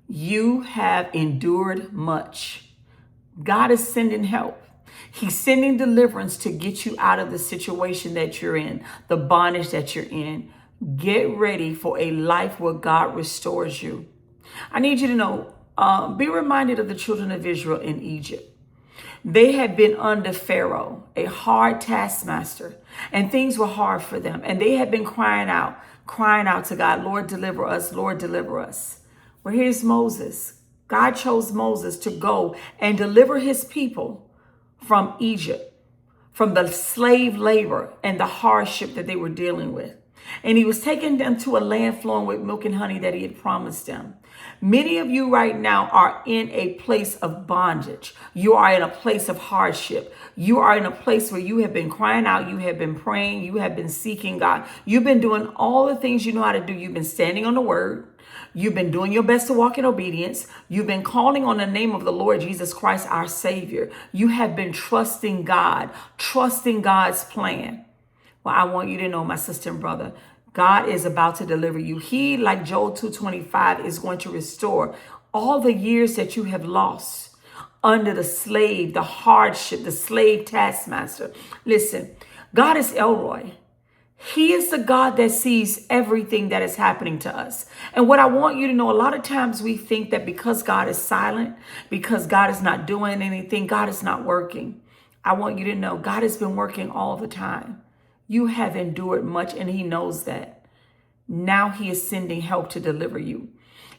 You have endured much. God is sending help. He's sending deliverance to get you out of the situation that you're in, the bondage that you're in. Get ready for a life where God restores you. I need you to know, be reminded of the children of Israel in Egypt. They had been under Pharaoh, a hard taskmaster, and things were hard for them. And they had been crying out to God, Lord, deliver us, Lord, deliver us. Well, here's Moses. God chose Moses to go and deliver his people from Egypt, from the slave labor and the hardship that they were dealing with. And he was taking them to a land flowing with milk and honey that he had promised them. Many of you right now are in a place of bondage. You are in a place of hardship. You are in a place where you have been crying out. You have been praying. You have been seeking God. You've been doing all the things you know how to do. You've been standing on the word. You've been doing your best to walk in obedience. You've been calling on the name of the Lord Jesus Christ, our Savior. You have been trusting God, trusting God's plan. Well, I want you to know, my sister and brother, God is about to deliver you. He, like Joel 2:25, is going to restore all the years that you have lost under the slave, the hardship, the slave taskmaster. Listen, God is Elroy. He is the God that sees everything that is happening to us. And what I want you to know, a lot of times we think that because God is silent, because God is not doing anything, God is not working. I want you to know God has been working all the time. You have endured much, and he knows that. Now he is sending help to deliver you.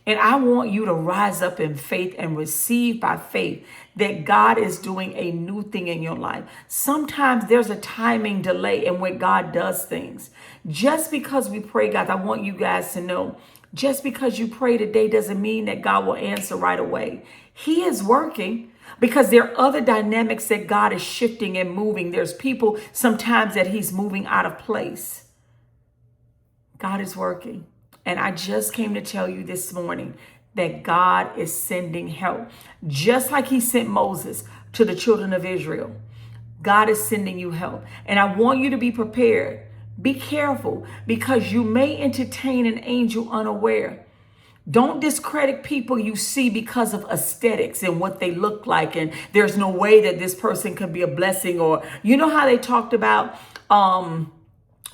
And I want you to rise up in faith and receive by faith that God is doing a new thing in your life. Sometimes there's a timing delay in when God does things. Just because we pray, God, I want you guys to know, just because you pray today doesn't mean that God will answer right away. He is working. Because there are other dynamics that God is shifting and moving. There's people sometimes that he's moving out of place. God is working. And I just came to tell you this morning that God is sending help. Just like he sent Moses to the children of Israel. God is sending you help. And I want you to be prepared. Be careful, because you may entertain an angel unaware. Don't discredit people you see because of aesthetics and what they look like. And there's no way that this person could be a blessing. Or you know how they talked about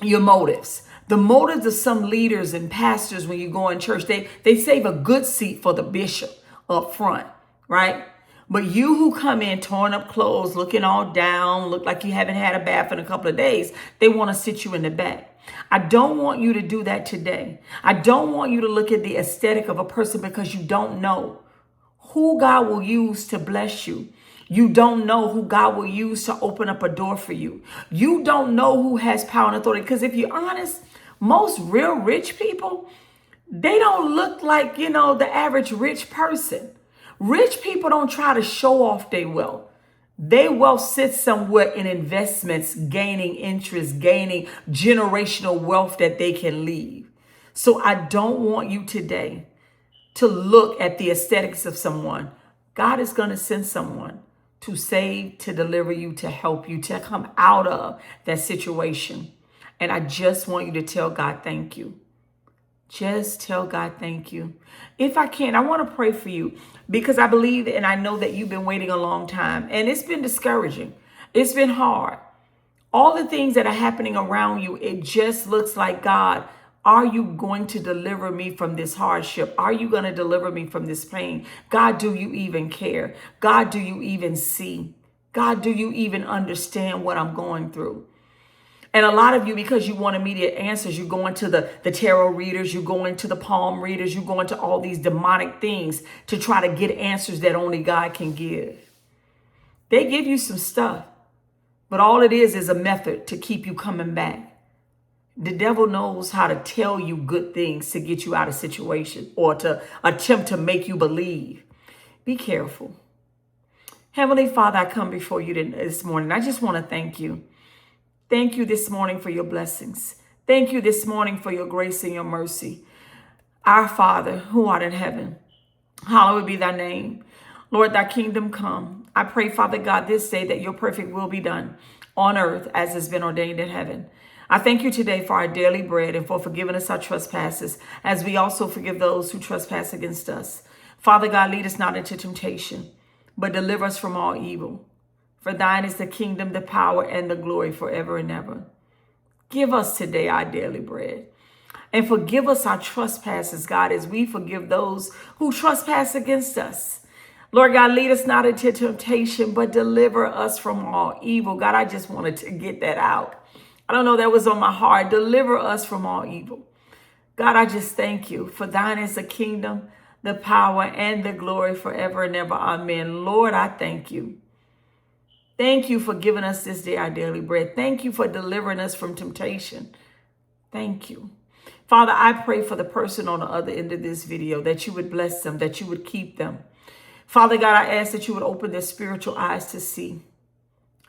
your motives. The motives of some leaders and pastors when you go in church, they save a good seat for the bishop up front, right? But you who come in torn up clothes, looking all down, look like you haven't had a bath in a couple of days, they want to sit you in the back. I don't want you to do that today. I don't want you to look at the aesthetic of a person, because you don't know who God will use to bless you. You don't know who God will use to open up a door for you. You don't know who has power and authority. Because if you're honest, most real rich people, they don't look like, the average rich person. Rich people don't try to show off their wealth. Their wealth sits somewhere in investments, gaining interest, gaining generational wealth that they can leave. So I don't want you today to look at the aesthetics of someone. God is going to send someone to save, to deliver you, to help you, to come out of that situation. And I just want you to tell God, thank you. Just tell God, thank you. If I can, I want to pray for you, because I believe and I know that you've been waiting a long time, and it's been discouraging. It's been hard. All the things that are happening around you, it just looks like, God, are you going to deliver me from this hardship? Are you going to deliver me from this pain? God, do you even care? God, do you even see? God, do you even understand what I'm going through? And a lot of you, because you want immediate answers, you're going to the tarot readers, you're going to the palm readers, you're going to all these demonic things to try to get answers that only God can give. They give you some stuff, but all it is a method to keep you coming back. The devil knows how to tell you good things to get you out of situation or to attempt to make you believe. Be careful. Heavenly Father, I come before you this morning. I just want to thank you. Thank you this morning for your blessings. Thank you this morning for your grace and your mercy. Our Father, who art in heaven, hallowed be thy name. Lord, thy kingdom come. I pray, Father God, this day that your perfect will be done on earth as has been ordained in heaven. I thank you today for our daily bread and for forgiving us our trespasses, as we also forgive those who trespass against us. Father God, lead us not into temptation, but deliver us from all evil. For thine is the kingdom, the power, and the glory forever and ever. Give us today our daily bread. And forgive us our trespasses, God, as we forgive those who trespass against us. Lord God, lead us not into temptation, but deliver us from all evil. God, I just wanted to get that out. I don't know, that was on my heart. Deliver us from all evil. God, I just thank you. For thine is the kingdom, the power, and the glory forever and ever. Amen. Lord, I thank you. Thank you for giving us this day our daily bread. Thank you for delivering us from temptation. Thank you. Father, I pray for the person on the other end of this video, that you would bless them, that you would keep them. Father God, I ask that you would open their spiritual eyes to see.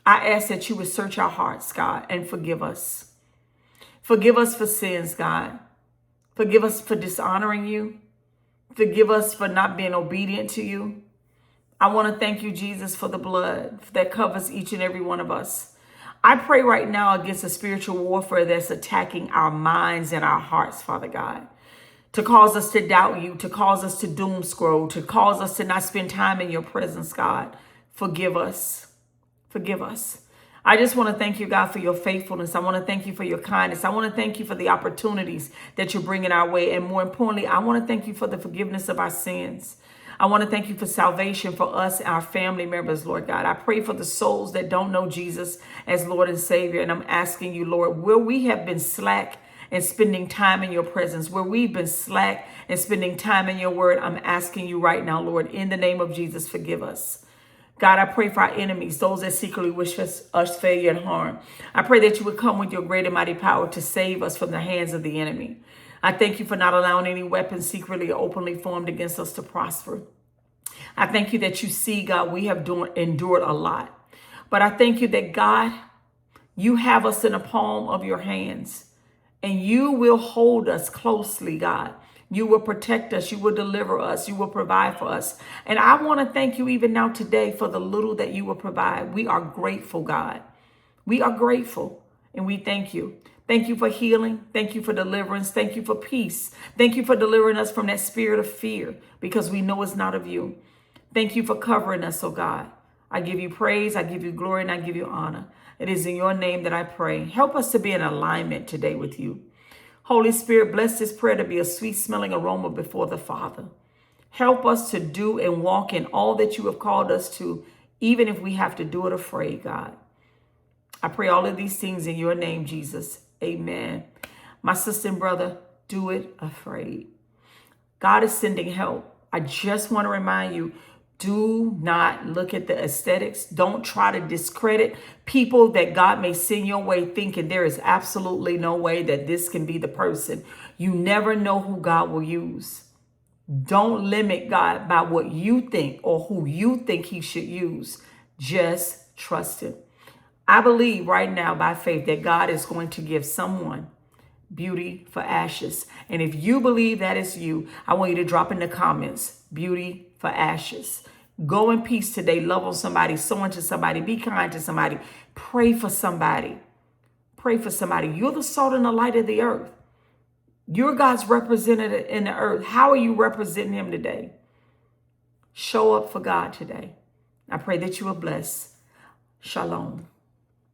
I ask that you would search our hearts, God, and forgive us. Forgive us for sins, God. Forgive us for dishonoring you. Forgive us for not being obedient to you. I want to thank you, Jesus, for the blood that covers each and every one of us. I pray right now against the spiritual warfare that's attacking our minds and our hearts, Father God, to cause us to doubt you, to cause us to doom scroll, to cause us to not spend time in your presence, God. Forgive us. Forgive us. I just want to thank you, God, for your faithfulness. I want to thank you for your kindness. I want to thank you for the opportunities that you're bringing our way. And more importantly, I want to thank you for the forgiveness of our sins. I want to thank you for salvation for us and our family members, Lord God. I pray for the souls that don't know Jesus as Lord and Savior. And I'm asking you, Lord, where we have been slack in spending time in your presence, where we've been slack in spending time in your word, I'm asking you right now, Lord, in the name of Jesus, forgive us. God, I pray for our enemies, those that secretly wish us failure and harm. I pray that you would come with your great and mighty power to save us from the hands of the enemy. I thank you for not allowing any weapons secretly or openly formed against us to prosper. I thank you that you see, God, we have endured a lot. But I thank you that, God, you have us in the palm of your hands, and you will hold us closely, God. You will protect us. You will deliver us. You will provide for us. And I want to thank you even now today for the little that you will provide. We are grateful, God. We are grateful, and we thank you. Thank you for healing. Thank you for deliverance. Thank you for peace. Thank you for delivering us from that spirit of fear, because we know it's not of you. Thank you for covering us, oh God. I give you praise, I give you glory, and I give you honor. It is in your name that I pray. Help us to be in alignment today with you. Holy Spirit, bless this prayer to be a sweet-smelling aroma before the Father. Help us to do and walk in all that you have called us to, even if we have to do it afraid, God. I pray all of these things in your name, Jesus. Amen. My sister and brother, do it afraid. God is sending help. I just want to remind you, do not look at the aesthetics. Don't try to discredit people that God may send your way thinking there is absolutely no way that this can be the person. You never know who God will use. Don't limit God by what you think or who you think he should use. Just trust him. I believe right now by faith that God is going to give someone beauty for ashes. And if you believe that is you, I want you to drop in the comments, beauty for ashes. Go in peace today. Love on somebody, sow into somebody, be kind to somebody, pray for somebody. Pray for somebody. You're the salt and the light of the earth. You're God's representative in the earth. How are you representing him today? Show up for God today. I pray that you are blessed. Shalom.